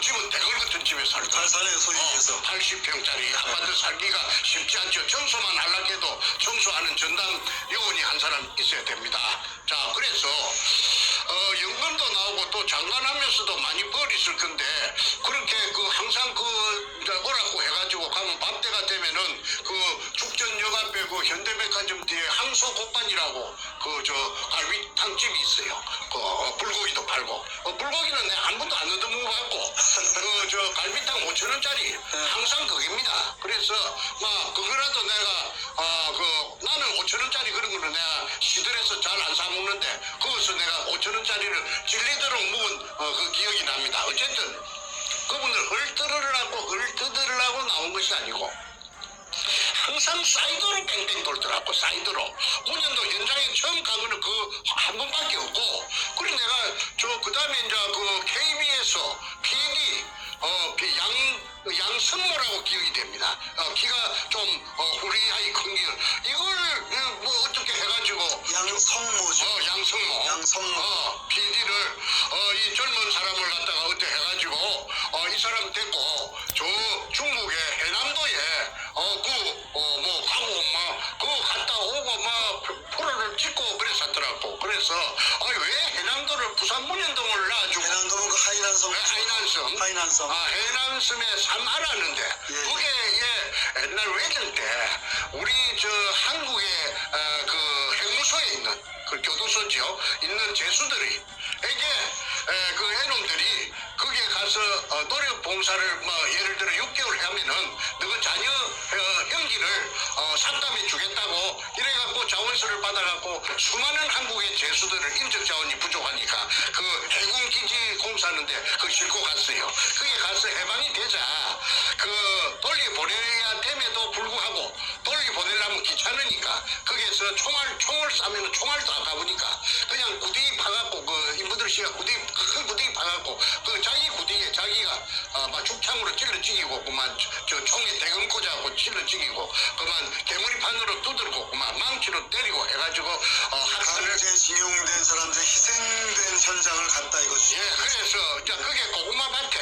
집은 대걸 같은 집에 살더라고. 잘 사네요 소위 얘기해서. 80평짜리 아파트 살기가 쉽지 않죠. 청소만 하려고 해도 청소하는 전담 요원이 한 사람 있어야 됩니다. 자, 그래서 연금도 나오고 또 장관하면서도 많이 버리실 건데 그렇게 그 항상 그 이제 오라고 해가지고 가면 밥때가 되면은 그 죽전역 앞에 그 현대백화점 뒤에 항소곱반이라고 그 저 갈비탕집이 있어요. 그 불고기도 팔고 불고기는 내가 한 번도 안 얻어먹어봤고 그 저 갈비탕 5,000원짜리 항상 그겁니다. 그래서 막 그거라도 내가 그 나는 5,000원짜리 그런 거는 내가 시들해서 잘 안 사 먹는데 거기서 내가 5,000원짜리를 질리도록 먹은 그 기억이 납니다. 어쨌든 그분을 헐뜯으려고 나온 것이 아니고 항상 사이드로 뺑뺑 돌더라고. 사이드로 문현동 현장에 처음 간 거는 그 한 번밖에 없고 그리고 내가 저 그다음에 이제 그 KB에서 PD 양성모라고 기억이 됩니다. 키가 좀 후리하이 큰 길. 이걸 뭐 어떻게 해가지고 양성모죠. 양성모. PD를 이 젊은 사람을 갖다가 어떻게 해가지고 이 사람 됐고 저 중국의 해남도에 뭐 가고 막 그거 갔다 오고 막 프로를 찍고 그랬었더라고. 그래서 왜 해남도를 부산 문현동을 놔주고 해남도는 그 하이난섬. 하이난섬. 해남섬에 삶 알았는데 예. 그게 옛날 외전 때 우리 저 한국의 그 핵무소에 있는 그 교도소지요 있는 죄수들이 이게 그 해놈들이 거기에 가서 노력 봉사를 뭐 예를 들어 6개월 하면은 너가 자녀 형기를 삭감해 주겠다고 이래갖고 자원서를 받아갖고 수많은 한국의 죄수들을 인적 자원이 부족하니까 그 해군기지 공사하는데 그 싣고 갔어요. 거기 가서 해방이 되자 그 돌려보내야 됨에도 불구하고 돌려보내려면 귀찮으니까 거기에서 총을 쏴면 총알도 아까우니까 그냥 구덩이 파갖고 그 인부들 씨가 큰 구덩이 파갖고 그 자기 구덩이에 자기가 막 죽창으로 찔러 죽이고 그만 저 총에 대금 꽂아갖고 찔러 죽이고 그만 개머리판으로 두들고 그만 망치로 때리고 해가지고 학살을 강제징용된 사람들 희생된 현장을 갔다 이거지. 예, 그래서 이제 그게 고구마밭에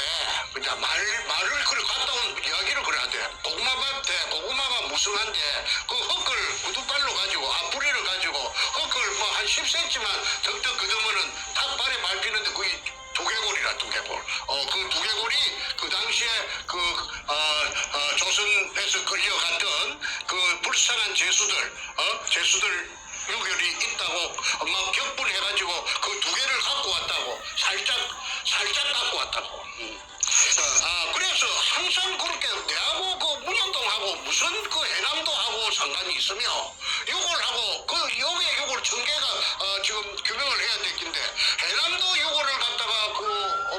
이제 말을 그래 갔다 온 이야기를 그래야 돼. 고구마밭에 고구마가 무성한데 그 흙을 구두발로 가지고 앞부리를 가지고 흙을 뭐 한 10cm만 덕덕 걷으면은 탁발에 밟히는데 그게 두개골이라 두개골. 그 두개골이 그 당시에 조선에서 끌려갔던 그 불쌍한 죄수들 유결이 있다고 막 격분해가지고 그 두 개를 갖고 왔다고 살짝 갖고 왔다고. 그래서 항상 그렇게 내하고 그 문현동하고 무슨 그 해남도하고 상관이 있으며 요걸 하고 그 요걸 청계가 지금 규명을 해야 되겠는데 해남도 요거를 갖다가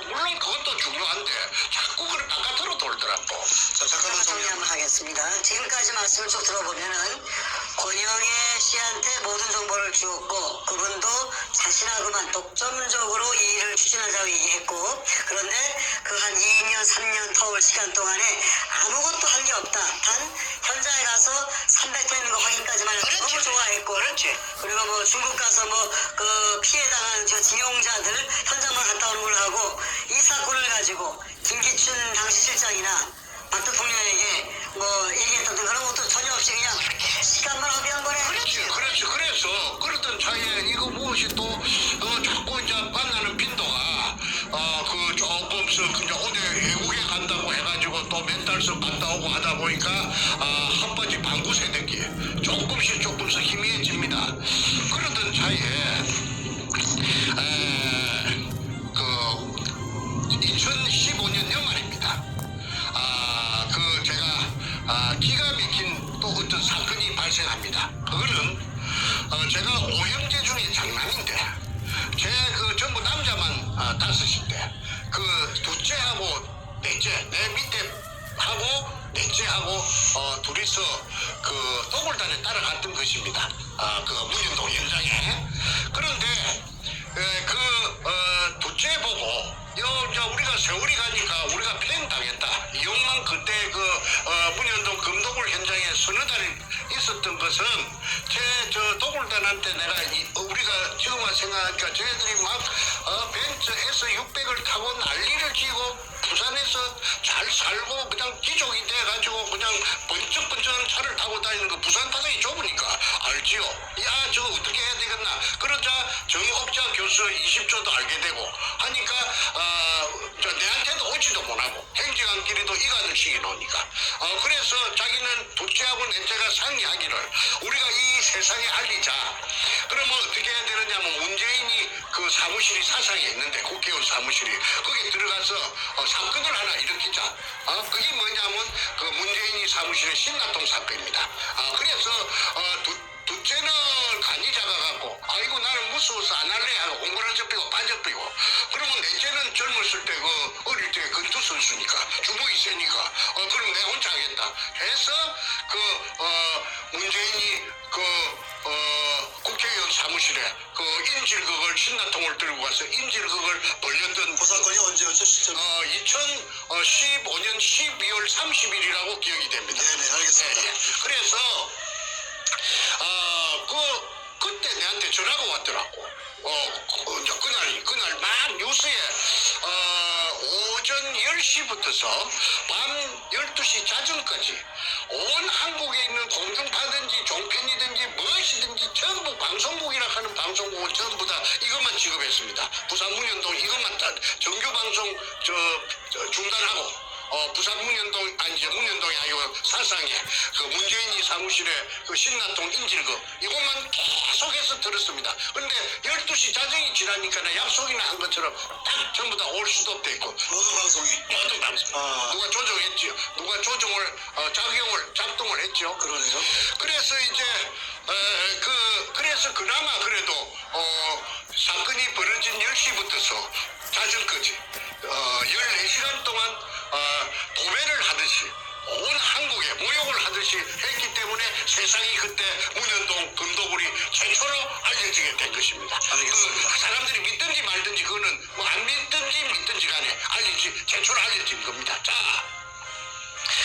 물론 그것도 중요한데 자꾸 그걸 바깥으로 돌더라고. 자, 잠깐만 정리 한번 하겠습니다. 지금까지 말씀을 쭉 들어보면은 권영애 씨한테 모든 정보를 주었고 그분도 자신하고만 독점적으로 이 일을 추진하자고 얘기했고 그런데 그 한 2년 3년 터울 시간 동안에 아무것도 한 게 없다. 단 현장에 가서 300톤 있는 거 확인까지만 해서 너무 좋아했고 그리고 뭐 중국 가서 뭐 그 피해당한 저 징용자들 현장만 갔다 오는 걸 하고 이 사건을 가지고 김기춘 당시 실장이나 박 대통령에게 뭐 얘기했던 그런 것도 전혀 없이 그냥 시간만 허비한 거네. 그렇지. 그래서 그랬던 차에 이거 무엇이 또 자꾸 이제 만나는 빈도가 그 조금씩 이제 어디 외국에 간다고 해가지고 또 몇 달씩 갔다 오고 하다 보니까 핫바지 방구 세대기 조금씩 희미해집니다. 그러던 차에 그 2015년 연말입니다. 제가 기가 막힌 또 어떤 사건이 발생합니다. 그거는 제가 오형제 중에 장남인데 제 그 전부 남자만 5인데 그 둘째하고 넷째 내 밑에 하고 넷째하고 둘이서 그 도굴단에 따라갔던 것입니다. 그 문현동 현장에. 그런데 둘째 보고 이제 우리가 세월이 가니까 우리가 팽당했다. 이용만 그때 문현동 금도굴 현장에 서너 달 있었던 것은 제 도굴단한테 내가 우리가 지금 와 생각하니까 저희들이 막 벤츠 S600을 타고 난리를 치고 부산에서 잘 살고 그냥 귀족이 돼가지고 그냥 번쩍번쩍한 차를 타고 다니는 거 부산 타성이 좁으니까 알지요. 야 저거 어떻게 해야 되겠나. 그러자 정옥자 교수 20조도 알게 되고 하니까 내한테도 오지도 못하고 행정안끼리도 이간을 시켜놓으니까 그래서 자기는 둘째하고 넷째가 상의하기를 우리가 이 세상에 알리자. 그러면 어떻게 해야 되느냐면 문재인이 그 사무실이 사상에 있는데 국회의원 사무실이 거기 들어가서 사건을 하나 일으키자. 그게 뭐냐면 그 문재인이 사무실의 신나통 사건입니다. 그래서 둘째는 간이 작아갖고 아이고 나는 무서워서 안 할래 하고 옹골아져 삐고 빠져삐고 그러면 넷째는 젊었을 때 그 어릴 때 건투 선수니까 주먹이 세니까 그럼 내가 혼자 하겠다 해서 문재인이 국회의원 사무실에 그 인질극을 신나통을 들고 가서 인질극을 벌렸던 그 사건이 언제였죠, 시점? 2015년 12월 30일이라고 기억이 됩니다. 네네, 알겠습니다. 예, 예. 그래서 그때 내한테 전화가 왔더라고. 그날 막 뉴스에 오전 10시부터서 밤 12시 자정까지 온 한국에 있는 공중파든지 종편이든지 무엇이든지 전부 방송국이라 하는 방송국은 전부 다 이것만 취급했습니다. 부산문현동 이것만 다 정규 방송 중단하고 부산 문현동 아니죠 문현동이 아니고 사상에 그 문재인이 사무실에 그 신나통 인질극 이것만 계속해서 들었습니다. 그런데 12시 자정이 지나니까 약속이나 한 것처럼 딱 전부 다 올 수도 없대 있고 모든 방송이. 모든 방송 누가 조정했지요. 누가 조정을 작동을 했죠. 그러네요. 그래서 이제 그래서 그나마 그래도 사건이 벌어진 10시부터서 자정까지 14시간 동안 도배를 하듯이 온 한국에 모욕을 하듯이 했기 때문에 세상이 그때 문현동 금도굴이 최초로 알려지게 된 것입니다. 알겠습니다. 사람들이 믿든지 말든지 그거는 뭐 안 믿든지 간에 최초로 알려진 겁니다. 자,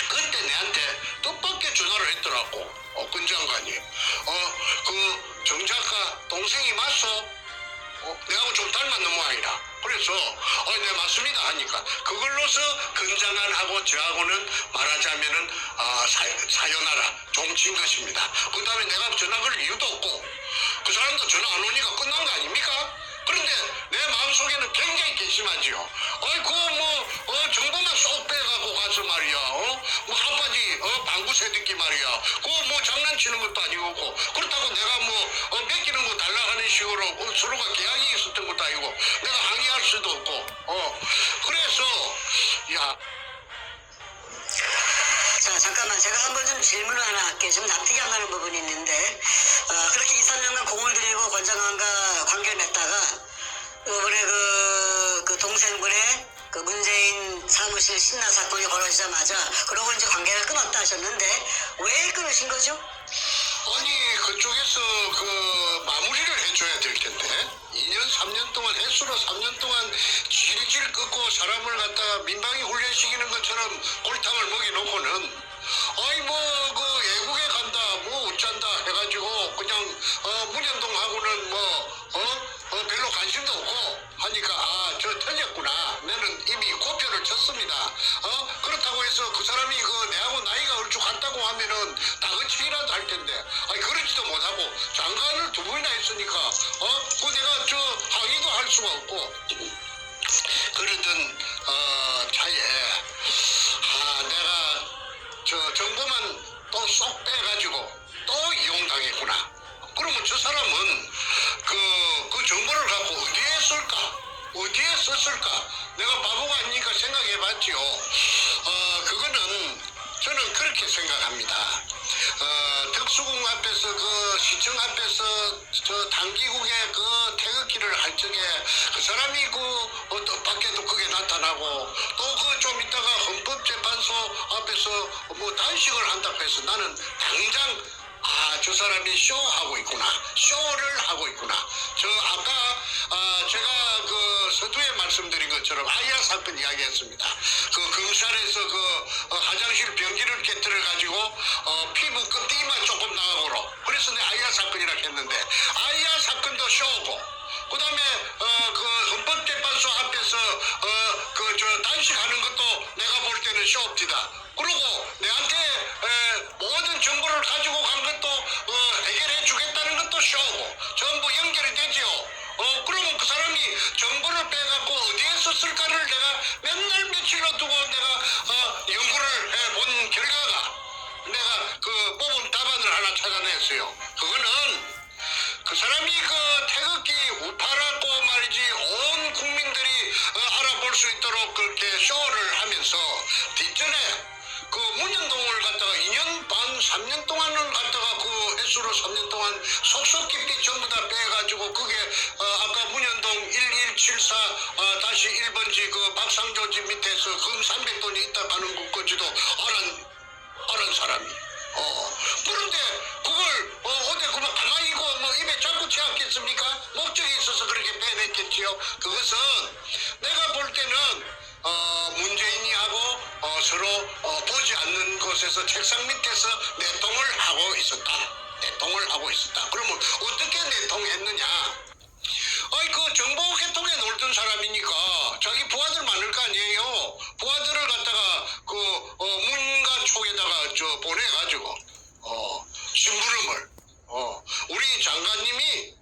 그때 내한테 뜻밖의 전화를 했더라고. 권 장관이 그 정 작가 동생이 맞소? 내하고 좀 닮았는 모양이라. 그래서 네 맞습니다 하니까 그걸로서 건장한하고 저하고는 말하자면은 사연하라 종친 것입니다. 그 다음에 내가 전화 걸 이유도 없고 그 사람도 전화 안 오니까 끝난 거 아닙니까? 그런데 내 마음속에는 굉장히 괘씸하지요. 정보만 쏙 빼갖고 가서 말이야. 뭐 아빠지 방구 새듣기 말이야. 그거 장난치는 것도 아니고 그렇다고 내가 뺏기는 거 달라 하는 식으로 서로가 계약이 있었던 것도 아니고 내가 항의할 수도 없고 그래서 자, 잠깐만. 제가 한번 좀 질문을 하나 할게요. 좀 납득이 안 가는 부분이 있는데, 그렇게 2, 3년간 공을 들이고 권장관과 관계를 맺다가, 이번에 그 동생분의 그 문재인 사무실 신나 사건이 벌어지자마자, 그러고 이제 관계를 끊었다 하셨는데, 왜 끊으신 거죠? 아니 그쪽에서 마무리를 해줘야 될 텐데 2년 3년 동안 횟수로 3년 동안 질질 끄고 사람을 갖다가 민방위 훈련시키는 것처럼 골탕을 먹여놓고는 외국에 간다 어쩐다 해가지고 그냥 문현동하고는 별로 관심도 없고 하니까 저 틀렸구나. 나는 이미 고표를 쳤습니다. 그렇다고 해서 그 사람이 내하고 나이가 얼추 같다고 하면은 다그치기라도 할 텐데 그러지도 못하고 장관을 2번이나 했으니까 내가 항의도 할 수가 없고 그러던 차에 내가 정보만 또 쏙 빼가지고 또 이용당했구나. 그러면 저 사람은 그 정보를 갖고 어디에 썼을까? 내가 바보가 아니니까 생각해봤지요. 그거는 저는 그렇게 생각합니다. 특수궁 앞에서 시청 앞에서 당기국의 태극기를 할 적에 그 사람이 밖에도 그게 나타나고 또 좀 있다가 헌법재판소 앞에서 단식을 한다고 해서 나는 당장 저 사람이 쇼를 하고 있구나. 아까 제가 서두에 말씀드린 것처럼 아이아 사건 이야기했습니다. 그 검찰에서 화장실 변기를 깨뜨려 가지고 피부 껍데기만 조금 나가고로 그래서 내 아이아 사건이라 했는데 아이아 사건도 쇼고 그다음에 그 헌법재판소 앞에서 단식하는 것도 내가 볼 때는 쇼입니다. 그리고 내한테 모든 정보를 가지고 간 것도 해결해 주겠다는 것도 쇼고 전부 연결이 되지요. 그러면 그 사람이 정보를 빼갖고 어디에 썼을까를 내가 맨날 며칠로 두고 내가 연구를 해본 결과가 내가 그 뽑은 답안을 하나 찾아냈어요. 그거는 그 사람이 그 태극기 우파라고 말이지 온 국민들이 알아볼 수 있도록 그렇게 쇼를 하면서 뒷전에 그 문현동을 갖다가 2년 반, 3년 동안을 갖다가 그 횟수로 3년 동안 속속 깊이 전부 다 빼가지고 그게 아까 문현동 1174 1번지 그 박상조 집 밑에서 금 300돈이 있다 가는 것까지도 아는 사람이. 그런데 그걸 어디 그만 가만히 있고 뭐 입에 잡고 채웠겠습니까? 목적이 있어서 그렇게 빼냈겠지요. 그것은 내가 볼 때는 문재인이하고 서로 보지 않는 곳에서 책상 밑에서 내통을 하고 있었다. 그러면 어떻게 내통했느냐? 그 정보 개통에 놀던 사람이니까 자기 부하들 많을 거 아니에요. 부하들을 갖다가 그 문과 촉에다가 보내가지고 심부름을 우리 장관님이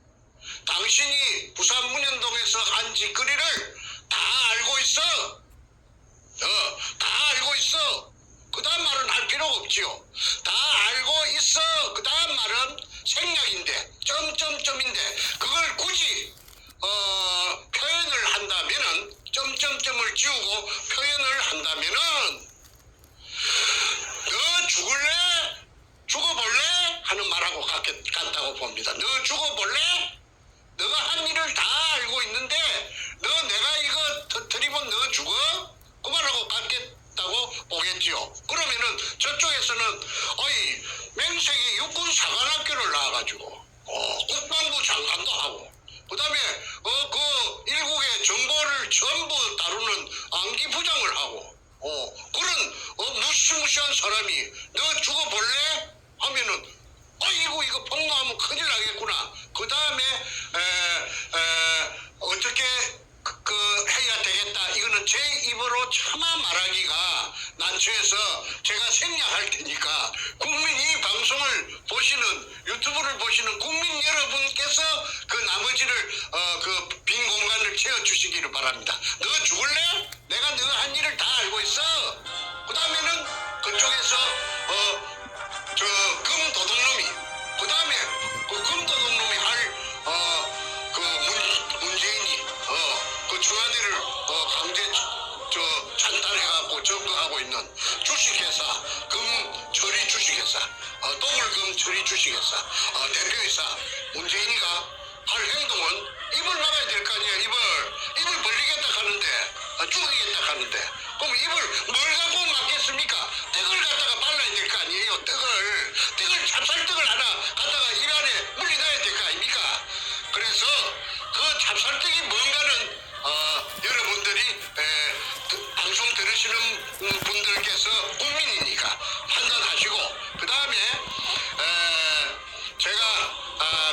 당신이 부산 문현동에서 한 짓거리를 다 알고 있어. 다 알고 있어. 그 다음 말은 할 필요가 없지요. 다 알고 있어. 그 다음 말은 생략인데 점점점인데 그걸 굳이 표현을 한다면은 점점점을 지우고 표현을 한다면은 너 죽을래? 죽어볼래? 하는 말하고 같다고 봅니다. 너 죽어볼래? 너가 한 일을 다 알고 있는데 너 내가 이거 터뜨리면 너 죽어? 그 말하고 같겠다고 보겠지요. 그러면은 저쪽에서는 맹색이 육군사관학교를 나와가지고 국방부 장관도 하고 그 다음에 그 일국의 정보를 전부 다루는 안기부장을 하고 그런 무시무시한 사람이 너 죽어볼래? 하면은 이거 폭로하면 큰일 나겠구나. 그 다음에 어떻게 해야 되겠다. 이거는 제 입으로 차마 말하기가 난처해서 제가 생략할 테니까 이 방송을 보시는 유튜브를 보시는 국민 여러분께서 그 나머지를 그 빈 공간을 채워주시기를 바랍니다. 너 죽을래? 내가 너 한 일을 다 알고 있어. 그 다음에는 그쪽에서 금도둑놈이 그 다음에 그 금도둑놈이 할 문재인이 그 청와대를 강제 찬탈해갖고 점거하고 있는 주식회사 금처리 주식회사 동물금 처리 주식회사 대표이사 문재인이가 할 행동은 입을 막아야 될 거 아니에요. 입을 벌리겠다 하는데 죽이겠다 하는데 그럼 입을 뭘 갖고 막겠습니까? 떡을 갖다가 발라야 될 거 아니에요. 떡을 찹쌀떡을 하나 갖다가 입 안에 물려놔야 될 거 아닙니까? 그래서 그 찹쌀떡이 뭔가는 여러분들이 방송 들으시는 분들께서 국민이니까 판단하시고 그 다음에 제가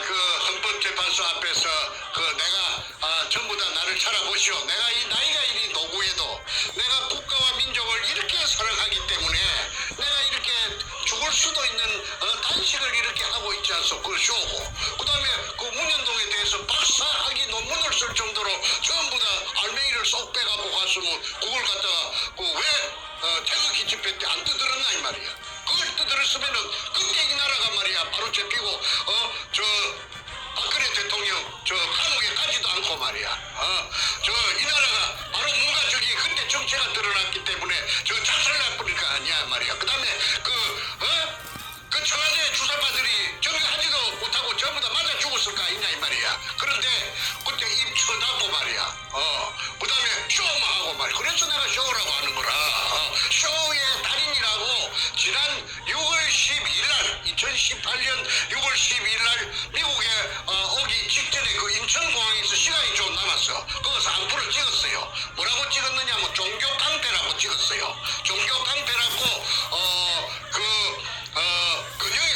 그 헌법재판소 앞에서 내가 전부 다 나를 찾아보시오. 내가 이 나이가 이리 노구해도 내가 국가와 민족을 이렇게 사랑하기 때문에 내가 이렇게 죽을 수도 있는 단식을 이렇게 하고 있지 않소. 그 쇼고 그 다음에 그 문현동에 대해서 박사학위 논문을 쓸 정도로 전부 다 알맹이를 쏙 빼갖고 갔으면 그걸 갖다가 왜 태극기 집회 때 안 떠들었나 이 말이야. 그걸 떠들었으면은 그때 이 나라가 말이야 바로 잡히고 박근혜 대통령 감옥에 가지도 않고 말이야. 이 나라가 바로 뭔가 그때 정체가 드러났기 때문에 작살날 뿐일 거 아니야 말이야. 그 다음에 그 청와대 주사파들이 정리하지도 못하고 전부 다 맞아 죽었을 거 아니냐 이 말이야. 그런데 그때 입 쳐닫고 말이야. 그 다음에 쇼만 하고 말이야. 그래서 내가 쇼라고 하는 거라. 쇼의 달인이라고 지난 6월 12일 날 2018년 6월 12일 날 미국에 오기 직전에 그 인천공항에서 시간이 좀 남았어. 그 먹어서 안부를 찍었어요. 뭐라고 찍었느냐면 종교 깡패라고 찍었어요. 종교 깡패라고 근영에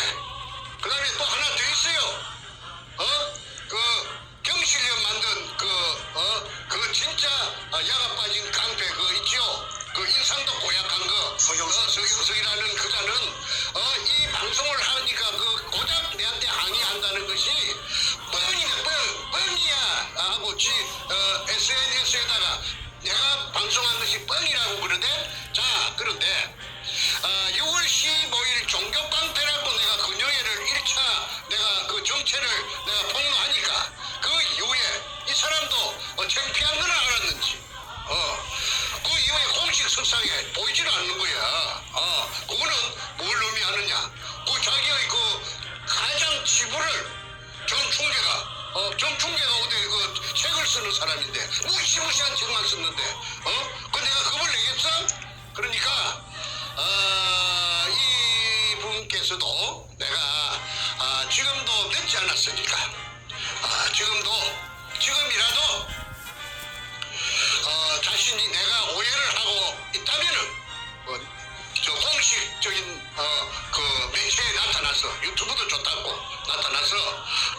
그다음에 또 하나 더 있어요. 경실련 만든 그 진짜 야가 빠진 깡패 그거 있죠. 그 인상도 고약한 거 서경석이라는 그자는 이 방송을 하니까 그 고작 내한테 항의한다는 것이 뻥이야 하고 SNS에다가 내가 방송한 것이 뻥이라고 그러대. 자, 그런데 6월 15일 종교 깡패라고 내가 근영회를 1차 내가 그 정체를 내가 폭로하니까 그 이후에 이 사람도 창피한 건 알았는지 그 이후에 공식 석상에 보이지를 않는 거야. 그거는 뭘 의미하느냐? 그 자기의 그 가장 지부를 정충계가 어디 그 책을 쓰는 사람인데 무시무시한 책만 썼는데 그 내가 그걸 내겠어? 그러니까 이 분께서도 내가 지금도 늦지 않았으니까 지금이라도 자신이 내가 오해를 하고 있다면은 저 공식적인 그 매체에 나타나서 유튜브도 좋다고 나타나서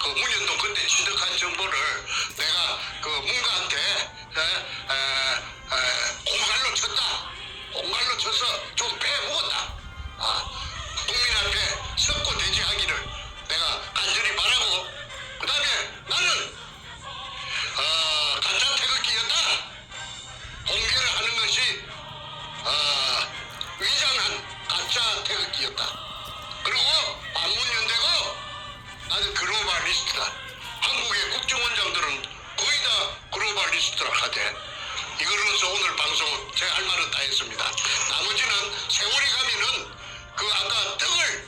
그 문현동 그때 취득한 정보를 내가 그 문가한테 공갈로 쳐서 좀 빼먹었다. 국민 앞에 석고 대지하기를 내가 간절히 바라고 그 다음에 나는 가짜 태극기였다. 공개를 하는 것이 위장한 가짜 태극기였다. 그리고 반문연대고 나는 글로벌리스트다. 한국의 국정원장들은 거의 다 글로벌리스트라 하대. 이걸로서 오늘 방송 제 할 말은 다 했습니다. 나머지는 세월이 가면은 그 아까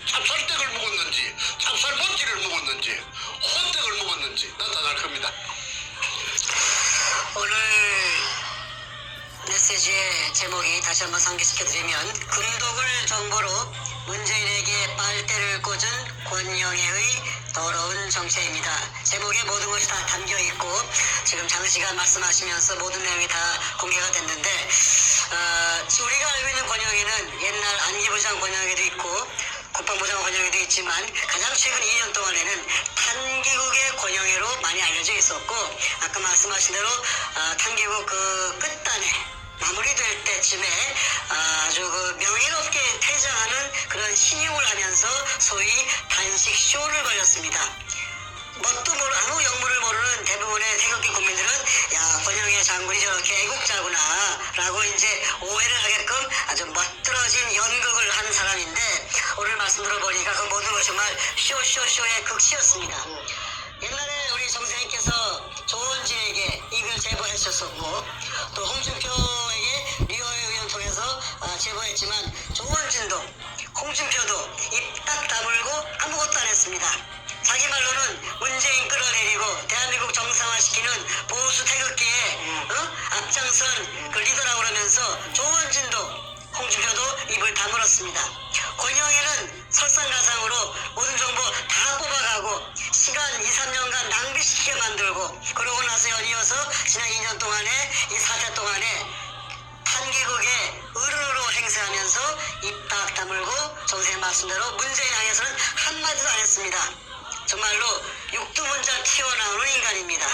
찹쌀떡을 먹었는지 찹쌀먼지를 먹었는지 혼떡을 먹었는지 나타날 겁니다. 오늘 메시지의 제목이 다시 한번 상기시켜드리면 금독을 정보로 문재인에게 빨대를 꽂은 권영애의 더러운 정체입니다. 제목에 모든 것이 다 담겨있고 지금 장 씨가 말씀하시면서 모든 내용이 다 공개가 됐는데 우리가 알고 있는 권영애는 옛날 안기부장 권영애도 있고 국방부장 권영애도 있지만 가장 최근 2년 동안에는 탄기국의 권영애로 많이 알려져 있었고 아까 말씀하신 대로 탄기국 그 끝단에 마무리될 때쯤에 아주 그 명예롭게 퇴장하는 그런 신용을 하면서 소위 단식 쇼를 벌였습니다. 뭣도 모르 아무 영문을 모르는 대부분의 태극기 국민들은 야 권영애 장군이 저렇게 애국자구나 라고 이제 오해를 하게끔 아주 멋들어진 연극을 한 사람인데 오늘 말씀 들어보니까 그 모든 것이 정말 쇼의 극치였습니다. 옛날에 우리 정선생님께서 조원진에게 이걸 제보하셨었고 또 홍준표에게 리어의 의원 통해서 제보했지만 조원진도 홍준표도 입 딱 다물고 아무것도 안 했습니다. 자기 말로는 문재인 끌어내리고 대한민국 정상화시키는 보수 태극기에 앞장선 그 리더라고 그러면서 조원진도 홍준표도 입을 다물었습니다. 권영애는 설상가상으로 모든 정보 다 뽑아가고 시간 2, 3년간 낭비시키게 만들고 그러고 나서 연이어서 지난 2년 동안에 이 사태 동안에 탄기국에 으르르 행세하면서 입 딱 다물고 정세의 말씀대로 문재인 향해서는 한마디도 안 했습니다. 정말로 육두문자 튀어나오는 인간입니다.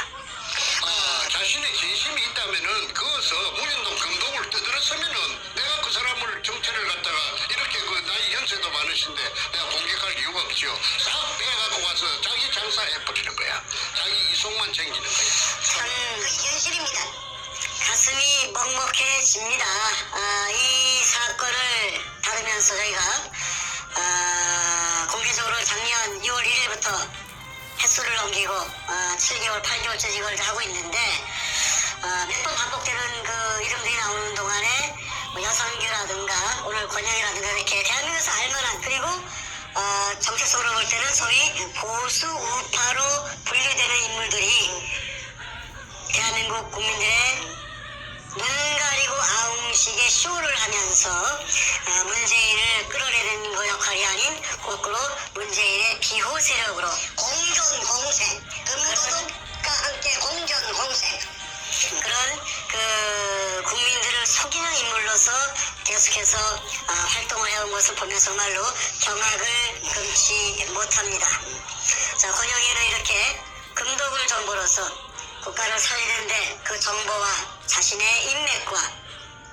자신의 진심이 있다면은 그것서 문현동 금독을 떠들었으면은 내가 그 사람을 정체를 갖다가 이렇게 그 나이 연세도 많으신데 내가 공격할 이유가 없죠. 싹 빼갖고 와서 자기 장사해버리는 거야. 자기 이속만 챙기는 거야. 참 현실입니다. 가슴이 먹먹해집니다. 이 사건을 다루면서 저희가 공개적으로 작년 6월 1일부터 횟수를 넘기고 7개월, 8개월째 이걸 하고 있는데 몇 번 반복되는 그 이름들이 나오는 동안에 뭐 여성규라든가 오늘 권영이라든가 이렇게 대한민국에서 알만한 그리고 정체성으로 볼 때는 소위 보수 우파로 분류되는 인물들이 대한민국 국민들의 눈 가리고 아웅식의 쇼를 하면서 문재인을 끌어내는 그 역할이 아닌 거꾸로 문재인의 비호 세력으로 공존공생, 금도덕과 함께 공존공생. 그런 계속해서 활동을 해온 것을 보면 정말로 경악을 금치 못합니다. 자, 권영애는 이렇게 금독을 정보로서 국가를 살리는데 그 정보와 자신의 인맥과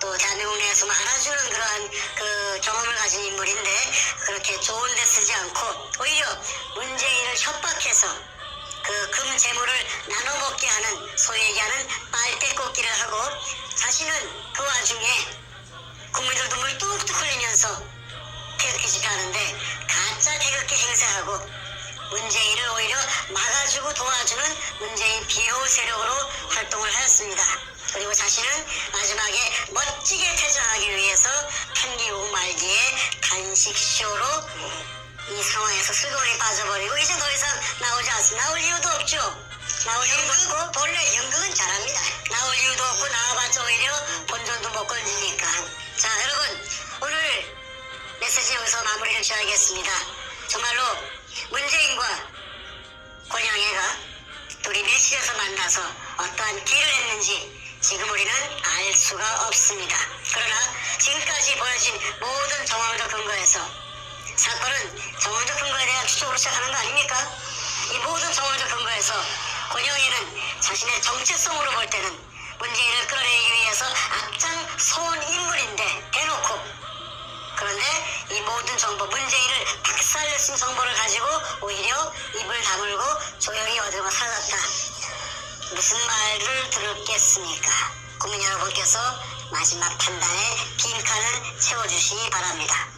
또 대한민국 내에서 알아주는 그러한 그 경험을 가진 인물인데 그렇게 좋은 데 쓰지 않고 오히려 문재인을 협박해서 그 금 재물을 나눠 먹게 하는 소위 얘기하는 빨대 꽂기를 하고 자신은 그 와중에 국민들 눈물 뚝뚝 흘리면서 태극기 집회하는데 가짜 태극기 행사하고 문재인을 오히려 막아주고 도와주는 문재인 비호 세력으로 활동을 하였습니다. 그리고 자신은 마지막에 멋지게 퇴장하기 위해서 판기고 말기에 단식쇼로 이 상황에서 슬그머니 빠져버리고 이제 더 이상 나오지 않습니다. 나올 이유도 없죠. 나올 이유도 없고 본래 연극은 잘합니다. 나올 이유도 없고 나와봤자 오히려 본전도 못 건지니까. 자, 여러분 오늘 메시지 여기서 마무리를 지어야겠습니다. 정말로 문재인과 권영애가 둘이 밀실에서 만나서 어떠한 딜을 했는지 지금 우리는 알 수가 없습니다. 그러나 지금까지 보여진 모든 정황적 근거에서 사건은 정황적 근거에 대한 추적으로 시작하는 거 아닙니까? 이 모든 정황적 근거에서 권영애는 자신의 정체성으로 볼 때는 문재인을 끌어내기 위해서 앞장서온 인물인데 대놓고 그런데 이 모든 정보 문재인을 박살내신 정보를 가지고 오히려 입을 다물고 조용히 어디로 사라졌다. 무슨 말을 들었겠습니까? 국민 여러분께서 마지막 판단에 빈칸을 채워주시기 바랍니다.